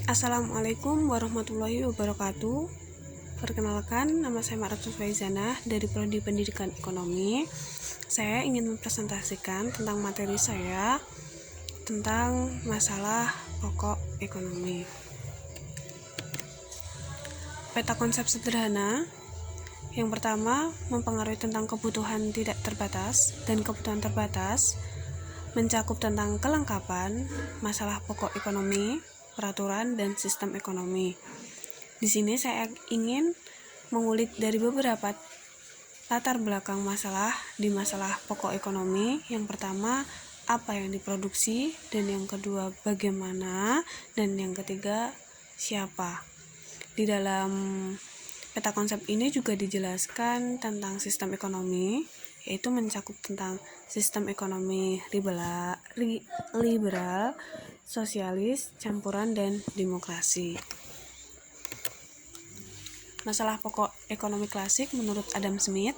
Assalamualaikum warahmatullahi wabarakatuh. Perkenalkan, nama saya Ma'ratus Faizanah dari Prodi Pendidikan Ekonomi. Saya ingin mempresentasikan tentang materi saya tentang masalah pokok ekonomi. Peta konsep sederhana. Yang pertama, mempengaruhi tentang kebutuhan tidak terbatas dan kebutuhan terbatas, mencakup tentang kelengkapan, masalah pokok ekonomi, peraturan, dan sistem ekonomi. Di sini saya ingin mengulik dari beberapa latar belakang masalah di masalah pokok ekonomi. Yang pertama, apa yang diproduksi, dan yang kedua, bagaimana, dan yang ketiga, siapa. Di dalam peta konsep ini juga dijelaskan tentang sistem ekonomi, yaitu mencakup tentang sistem ekonomi liberal, sosialis, campuran, dan demokrasi. Masalah pokok ekonomi klasik menurut Adam Smith.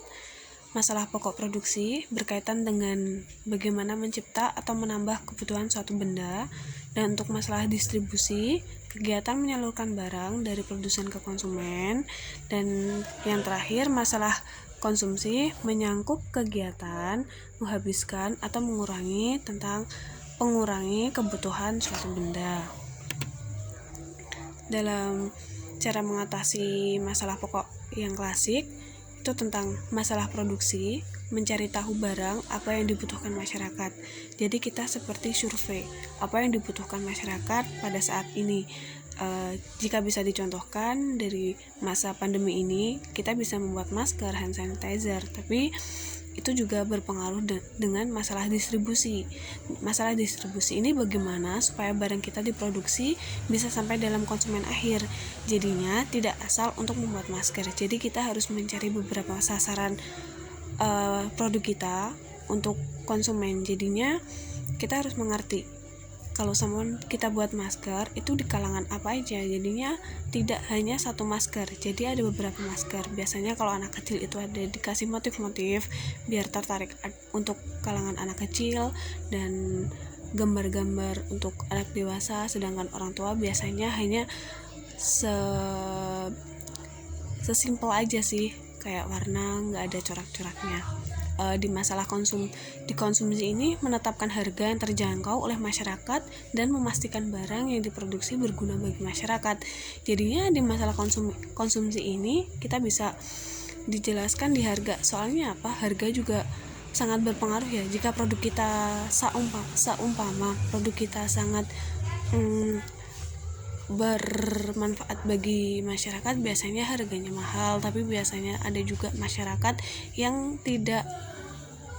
Masalah pokok produksi berkaitan dengan bagaimana mencipta atau menambah kebutuhan suatu benda, dan untuk masalah distribusi, kegiatan menyalurkan barang dari produsen ke konsumen, dan yang terakhir masalah konsumsi menyangkut kegiatan menghabiskan atau mengurangi kebutuhan suatu benda. Dalam cara mengatasi masalah pokok yang klasik, itu tentang masalah produksi, mencari tahu barang apa yang dibutuhkan masyarakat. Jadi kita seperti survei apa yang dibutuhkan masyarakat pada saat ini. Jika bisa dicontohkan dari masa pandemi ini, kita bisa membuat masker, hand sanitizer, tapi itu juga berpengaruh dengan masalah distribusi. Masalah distribusi ini bagaimana supaya barang kita diproduksi bisa sampai dalam konsumen akhir. Jadinya tidak asal untuk membuat masker. Jadi kita harus mencari beberapa sasaran produk kita untuk konsumen. Jadinya kita harus mengerti kalau kita buat masker itu di kalangan apa aja. Jadinya tidak hanya satu masker, jadi ada beberapa masker. Biasanya kalau anak kecil itu ada dikasih motif-motif biar tertarik untuk kalangan anak kecil, dan gambar-gambar untuk anak dewasa. Sedangkan orang tua biasanya hanya sesimpel aja sih, kayak warna, nggak ada corak-coraknya. Di masalah dikonsumsi ini menetapkan harga yang terjangkau oleh masyarakat dan memastikan barang yang diproduksi berguna bagi masyarakat. Jadinya di masalah konsumsi ini kita bisa dijelaskan di harga. Soalnya apa? Harga juga sangat berpengaruh ya. Jika produk kita seumpama produk kita sangat bermanfaat bagi masyarakat, biasanya harganya mahal. Tapi biasanya ada juga masyarakat yang tidak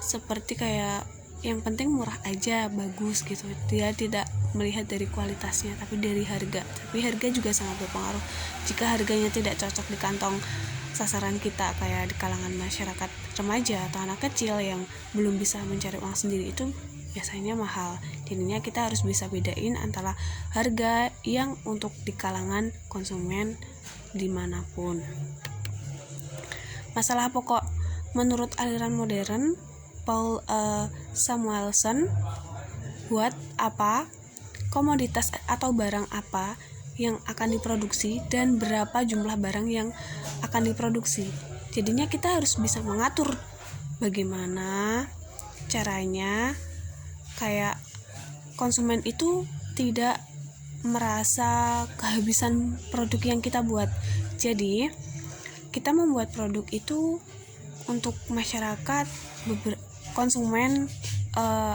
seperti kayak yang penting murah aja, bagus gitu. Dia tidak melihat dari kualitasnya tapi dari harga. Tapi harga juga sangat berpengaruh. Jika harganya tidak cocok di kantong sasaran kita, kayak di kalangan masyarakat remaja atau anak kecil yang belum bisa mencari uang sendiri, itu biasanya mahal. Jadinya kita harus bisa bedain antara harga yang untuk di kalangan konsumen dimanapun. Masalah pokok menurut aliran modern Paul Samuelson, buat apa, komoditas atau barang apa yang akan diproduksi, dan berapa jumlah barang yang akan diproduksi. Jadinya kita harus bisa mengatur bagaimana caranya kayak konsumen itu tidak merasa kehabisan produk yang kita buat. Jadi kita membuat produk itu untuk masyarakat, konsumen,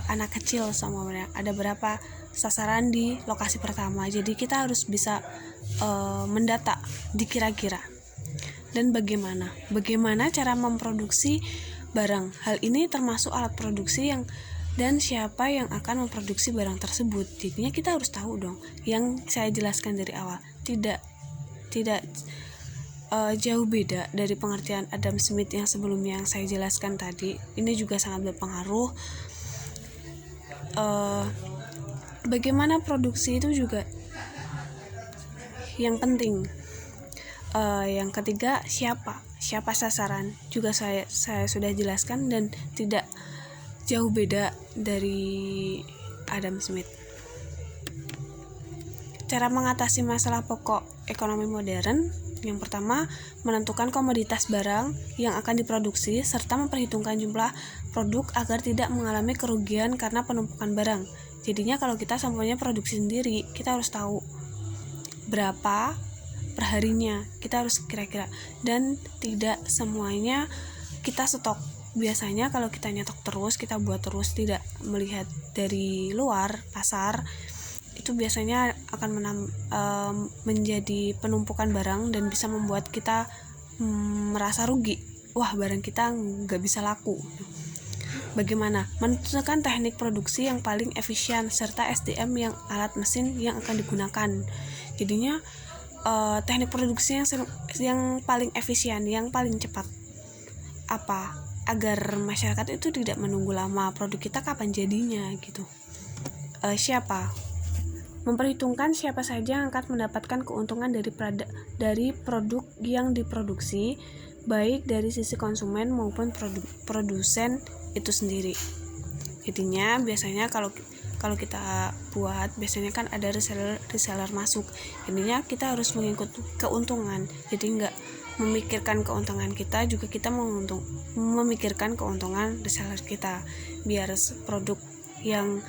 anak kecil semuanya. Ada berapa sasaran di lokasi pertama. Jadi kita harus bisa mendata dikira-kira. Dan bagaimana cara memproduksi barang. Hal ini termasuk alat produksi dan siapa yang akan memproduksi barang tersebut. Jadinya kita harus tahu dong. Yang saya jelaskan dari awal tidak jauh beda dari pengertian Adam Smith yang sebelumnya yang saya jelaskan tadi. Ini juga sangat berpengaruh. Bagaimana produksi itu juga yang penting. Yang ketiga, siapa sasaran juga saya sudah jelaskan dan tidak jauh beda dari Adam Smith. Cara mengatasi masalah pokok ekonomi modern, yang pertama, menentukan komoditas barang yang akan diproduksi serta memperhitungkan jumlah produk agar tidak mengalami kerugian karena penumpukan barang. Jadinya kalau kita samponya produksi sendiri, kita harus tahu berapa perharinya, kita harus kira-kira, dan tidak semuanya kita stok. Biasanya kalau kita nyetok terus, kita buat terus, tidak melihat dari luar pasar, itu biasanya akan menjadi penumpukan barang dan bisa membuat kita merasa rugi. Wah, barang kita nggak bisa laku. Bagaimana? Menentukan teknik produksi yang paling efisien serta SDM yang alat mesin yang akan digunakan. Jadinya teknik produksi yang paling efisien, yang paling cepat. Apa? Agar masyarakat itu tidak menunggu lama, produk kita kapan jadinya gitu. Siapa? Memperhitungkan siapa saja yang akan mendapatkan keuntungan dari produk yang diproduksi, baik dari sisi konsumen maupun produsen itu sendiri. Jadinya biasanya kalau kita buat, biasanya kan ada reseller masuk. Jadinya kita harus mengikuti keuntungan. Jadi nggak memikirkan keuntungan kita, juga kita memikirkan keuntungan reseller kita, biar produk yang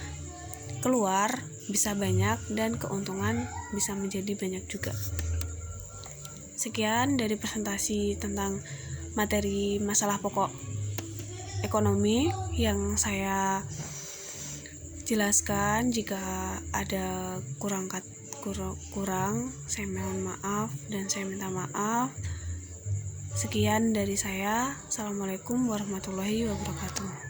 keluar bisa banyak dan keuntungan bisa menjadi banyak juga. Sekian dari presentasi tentang materi masalah pokok ekonomi yang saya jelaskan. Jika ada kurang saya mohon maaf dan saya minta maaf. Sekian dari saya. Assalamualaikum warahmatullahi wabarakatuh.